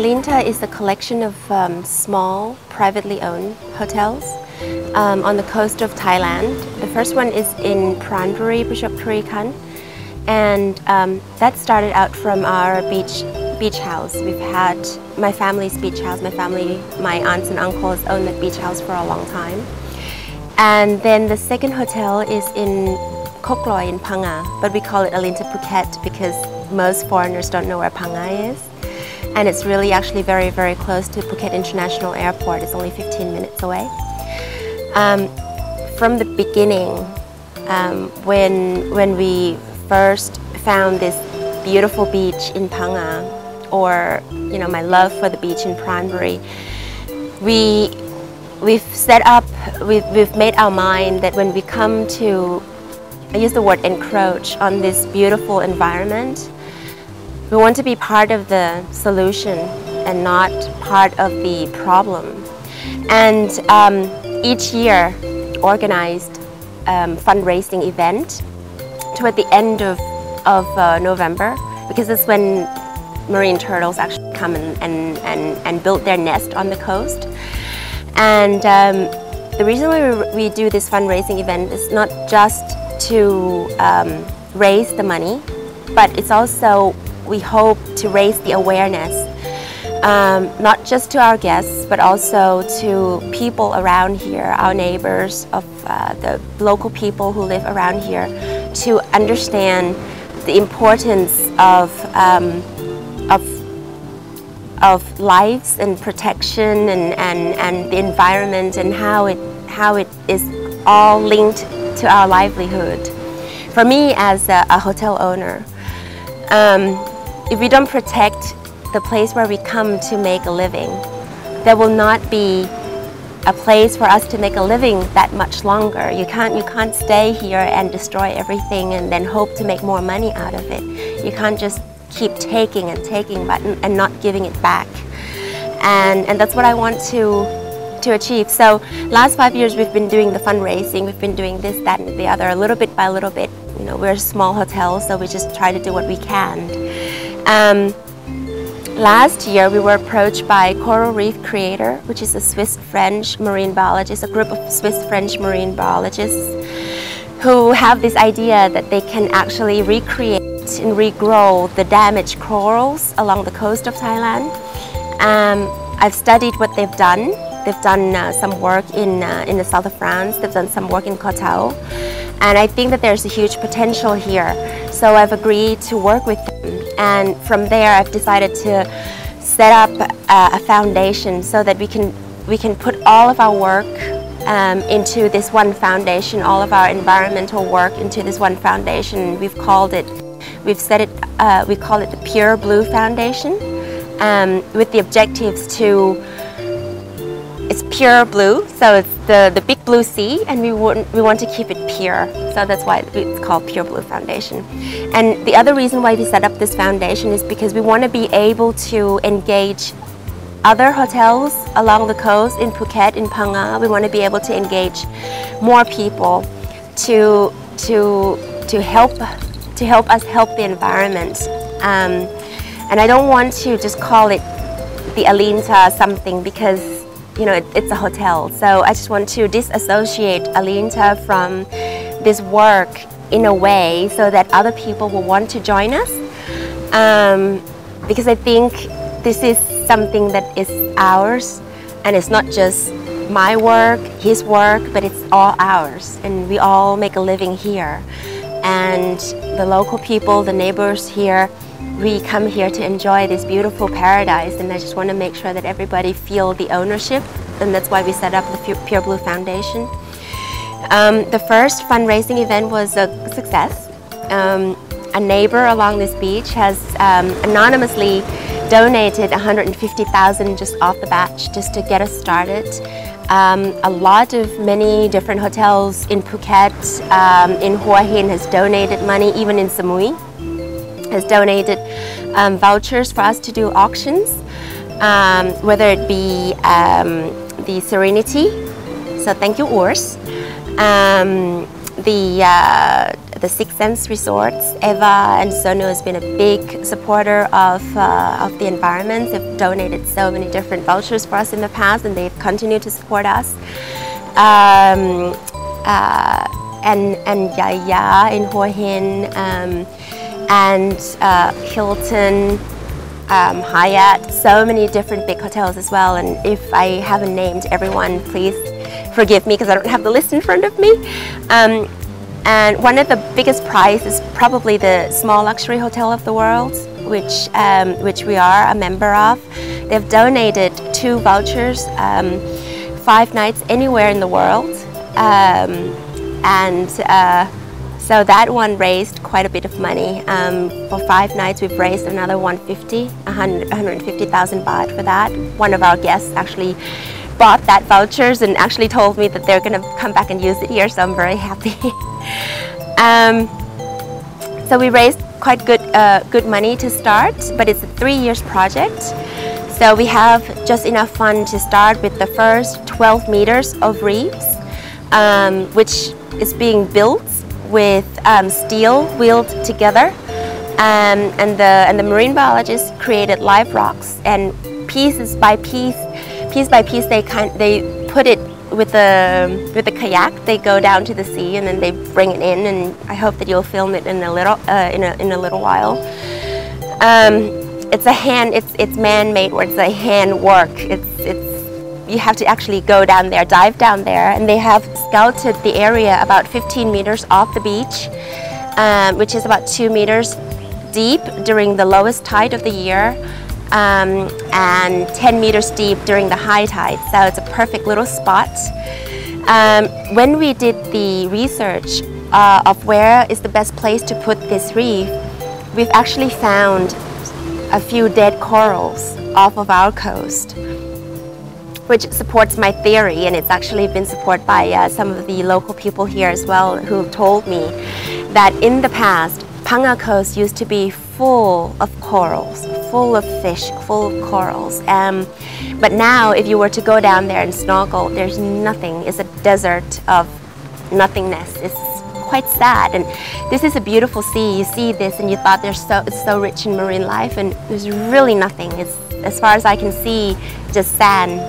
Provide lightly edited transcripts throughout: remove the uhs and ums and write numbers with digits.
Aleenta is a collection of small, privately owned hotels on the coast of Thailand. The first one is in Pranbury, Prachop and that started out from our beach house. We've had my family's beach house. My aunts and uncles own that beach house for a long time. And then the second hotel is in Koh Kloi in Phang Nga, but we call it Aleenta Phuket because most foreigners don't know where Phang Nga is. And it's really actually very, very close to Phuket International Airport. It's only 15 minutes away. From the beginning, when we first found this beautiful beach in Phang Nga, or my love for the beach in Pranbury, we've made our mind that when we come to, I use the word encroach on this beautiful environment, we want to be part of the solution and not part of the problem. And each year organized fundraising event toward the end of November, because it's when marine turtles actually come and build their nest on the coast. And the reason why we do this fundraising event is not just to raise the money, but it's also, we hope to raise the awareness, not just to our guests, but also to people around here, our neighbors, of the local people who live around here, to understand the importance of lives and protection and the environment, and how it is all linked to our livelihood. For me as a hotel owner, if we don't protect the place where we come to make a living, there will not be a place for us to make a living that much longer. You can't stay here and destroy everything and then hope to make more money out of it. You can't just keep taking and taking and not giving it back. And that's what I want to achieve. So last 5 years we've been doing the fundraising, we've been doing this, that and the other, a little bit by little bit. We're a small hotel, so we just try to do what we can. Last year we were approached by Coral Reef Creator, which is a Swiss-French marine biologist, a group of Swiss-French marine biologists who have this idea that they can actually recreate and regrow the damaged corals along the coast of Thailand. I've studied what they've done. They've done some work in the south of France. They've done some work in Koh Tao. And I think that there's a huge potential here. So I've agreed to work with them. And from there, I've decided to set up a foundation so that we can put all of our work into this one foundation, all of our environmental work into this one foundation. We call it the Pure Blue Foundation, with the objectives to, it's pure blue, so it's the big blue sea, and we want to keep it pure, so that's why it's called Pure Blue Foundation. And the other reason why we set up this foundation is because we want to be able to engage other hotels along the coast in Phuket, in Phang Nga. We want to be able to engage more people to help us help the environment. And I don't want to just call it the Aleenta something, because it's a hotel. So I just want to disassociate Aleenta from this work in a way so that other people will want to join us. Because I think this is something that is ours, and it's not just my work, his work, but it's all ours, and we all make a living here. And the local people, the neighbors here, we come here to enjoy this beautiful paradise, and I just want to make sure that everybody feel the ownership, and that's why we set up the Pure Blue Foundation. The first fundraising event was a success. A neighbor along this beach has anonymously donated 150,000 just off the bat, just to get us started. Many different hotels in Phuket, in Hua Hin has donated money, even in Samui has donated vouchers for us to do auctions, whether it be the Serenity, so thank you Urs, the Six Sense resorts. Eva and Sonu has been a big supporter of the environment. They've donated so many different vouchers for us in the past, and they've continued to support us. And Yaya in Hua Hin, and Hilton, Hyatt, so many different big hotels as well. And if I haven't named everyone, please forgive me because I don't have the list in front of me. And one of the biggest prizes is probably the Small Luxury Hotel of the World, which we are a member of. They've donated 2 vouchers, 5 nights anywhere in the world. So that one raised quite a bit of money. For 5 nights we've raised another 150,000 baht for that. One of our guests actually bought that vouchers and actually told me that they're going to come back and use it here, so I'm very happy. So we raised quite good money to start, but it's a 3-year project. So we have just enough fund to start with the first 12 meters of reefs, which is being built with steel wheeled together, and the marine biologists created live rocks, and piece by piece they put it with the kayak. They go down to the sea and then they bring it in, and I hope that you'll film it in a little while. It's man-made, or it's a hand work. You have to actually go down there, dive down there, and they have scouted the area about 15 meters off the beach, which is about 2 meters deep during the lowest tide of the year, and 10 meters deep during the high tide. So it's a perfect little spot. When we did the research of where is the best place to put this reef, we've actually found a few dead corals off of our coast, which supports my theory, and it's actually been supported by some of the local people here as well, who have told me that in the past, Phang Nga Coast used to be full of corals, full of fish, full of corals. But now, if you were to go down there and snorkel, there's nothing. It's a desert of nothingness. It's quite sad. And this is a beautiful sea. You see this and you thought it's so rich in marine life, and there's really nothing. It's, as far as I can see, just sand.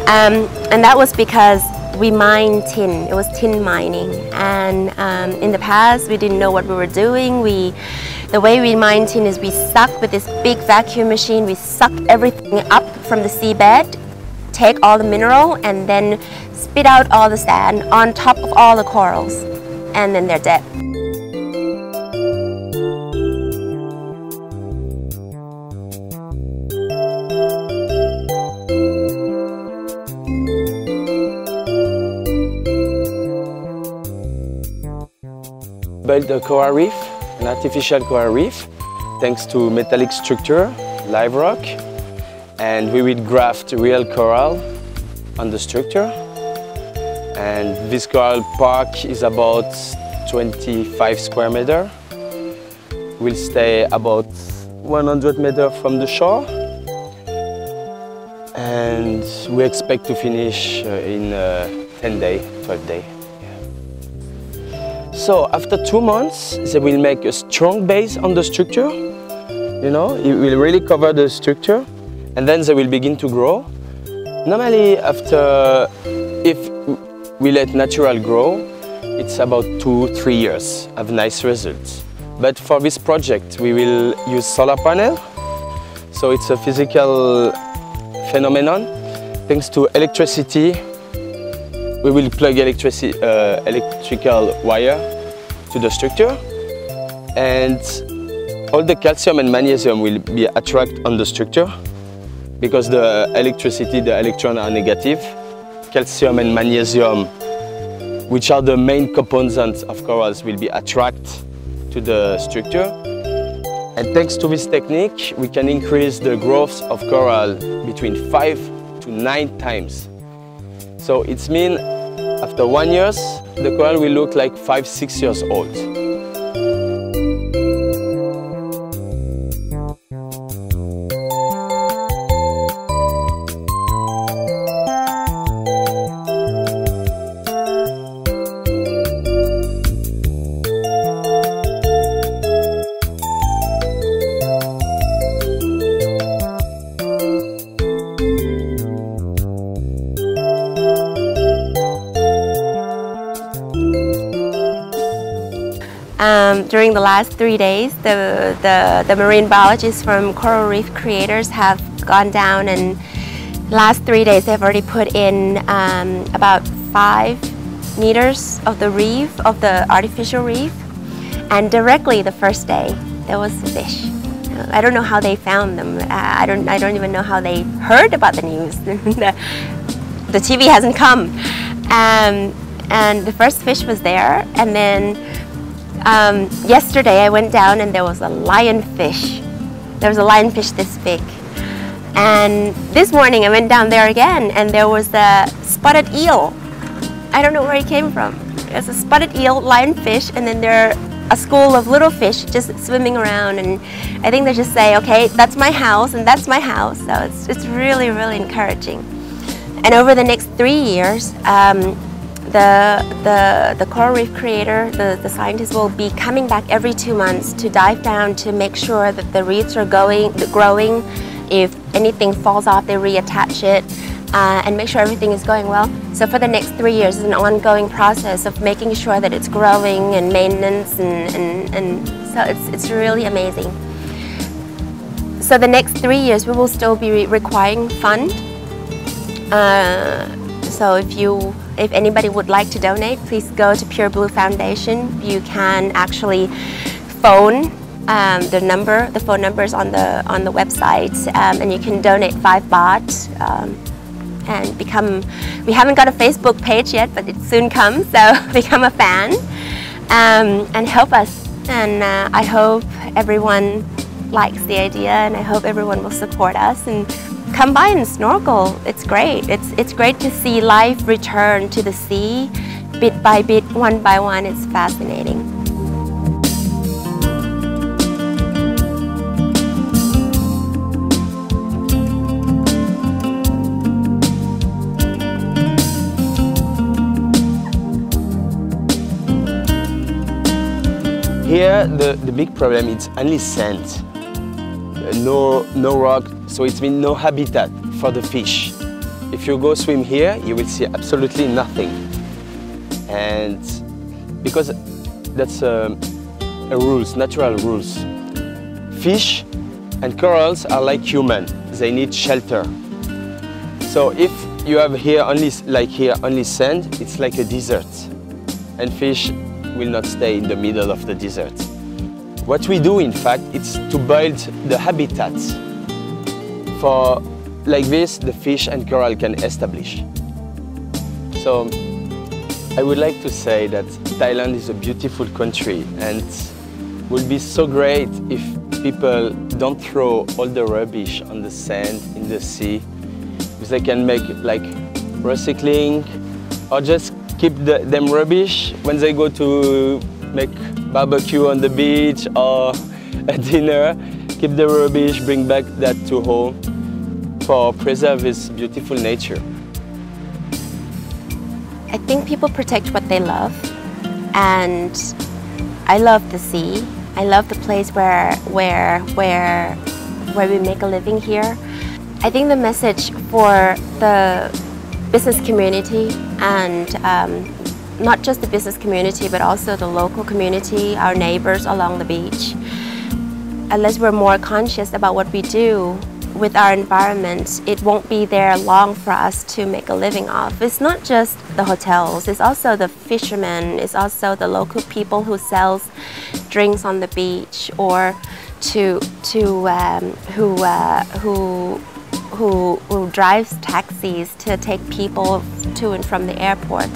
And that was because we mined tin. It was tin mining, and in the past we didn't know what we were doing. The way we mine tin is we suck with this big vacuum machine. We suck everything up from the seabed, take all the mineral, and then spit out all the sand on top of all the corals, and then they're dead. Built a coral reef, an artificial coral reef, thanks to metallic structure, live rock, and we will graft real coral on the structure. And this coral park is about 25 square meters. We'll stay about 100 meters from the shore, and we expect to finish in 10 days, 12 days. So after 2 months, they will make a strong base on the structure. You know, it will really cover the structure, and then they will begin to grow. Normally, if we let natural grow, it's about 2-3 years of nice results. But for this project, we will use solar panel. So it's a physical phenomenon. Thanks to electricity, we will plug electrical wire to the structure, and all the calcium and magnesium will be attracted on the structure because the electricity, the electrons are negative. Calcium and magnesium, which are the main components of corals, will be attracted to the structure. And thanks to this technique, we can increase the growth of coral between 5 to 9 times. So it means after 1 year, the coral will look like 5-6 years old. during the last 3 days, the marine biologists from Coral Reef Creators have gone down, and last 3 days they've already put in about 5 meters of the reef, of the artificial reef, and directly the first day there was fish. I don't know how they found them. I don't even know how they heard about the news. The TV hasn't come. And the first fish was there, and then yesterday I went down and there was a lionfish. There was a lionfish this big. And this morning I went down there again and there was a spotted eel. I don't know where he came from. There's a spotted eel, lionfish, and then there are a school of little fish just swimming around, and I think they just say, okay, that's my house and that's my house. So it's really, really encouraging. And over the next 3 years, the Coral Reef Creator, the scientists will be coming back every 2 months to dive down to make sure that the reefs are growing. If anything falls off, they reattach it and make sure everything is going well. So for the next 3 years, it's an ongoing process of making sure that it's growing and maintenance, and so it's really amazing. So the next 3 years, we will still be requiring funds. So if anybody would like to donate, please go to Pure Blue Foundation. You can actually phone the phone number is on the website, and you can donate 5 baht and become. We haven't got a Facebook page yet, but it soon comes. So become a fan and help us. And I hope everyone likes the idea, and I hope everyone will support us and come by and snorkel. It's great. It's great to see life return to the sea, bit by bit, one by one. It's fascinating. Here, the big problem is only sand, no rock, so it means no habitat for the fish. If you go swim here, you will see absolutely nothing. And because that's rules, natural rules. Fish and corals are like humans, they need shelter. So if you have here only, like here, only sand, it's like a desert. And fish will not stay in the middle of the desert. What we do, in fact, is to build the habitats for, like this, the fish and coral can establish. So I would like to say that Thailand is a beautiful country, and it would be so great if people don't throw all the rubbish on the sand in the sea, because they can make like recycling, or just keep them rubbish when they go to make barbecue on the beach or a dinner. Keep the rubbish, bring back that to home for preserve this beautiful nature. I think people protect what they love, and I love the sea. I love the place where we make a living here. I think the message for the business community, and not just the business community but also the local community, our neighbors along the beach. Unless we're more conscious about what we do with our environment, it won't be there long for us to make a living off. It's not just the hotels, it's also the fishermen, it's also the local people who sells drinks on the beach, or who drives taxis to take people to and from the airport.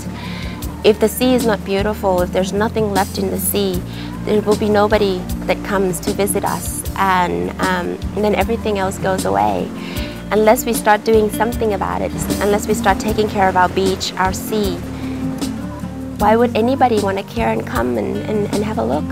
If the sea is not beautiful, if there's nothing left in the sea, there will be nobody that comes to visit us, and then everything else goes away. Unless we start doing something about it, unless we start taking care of our beach, our sea, why would anybody want to care and come and have a look?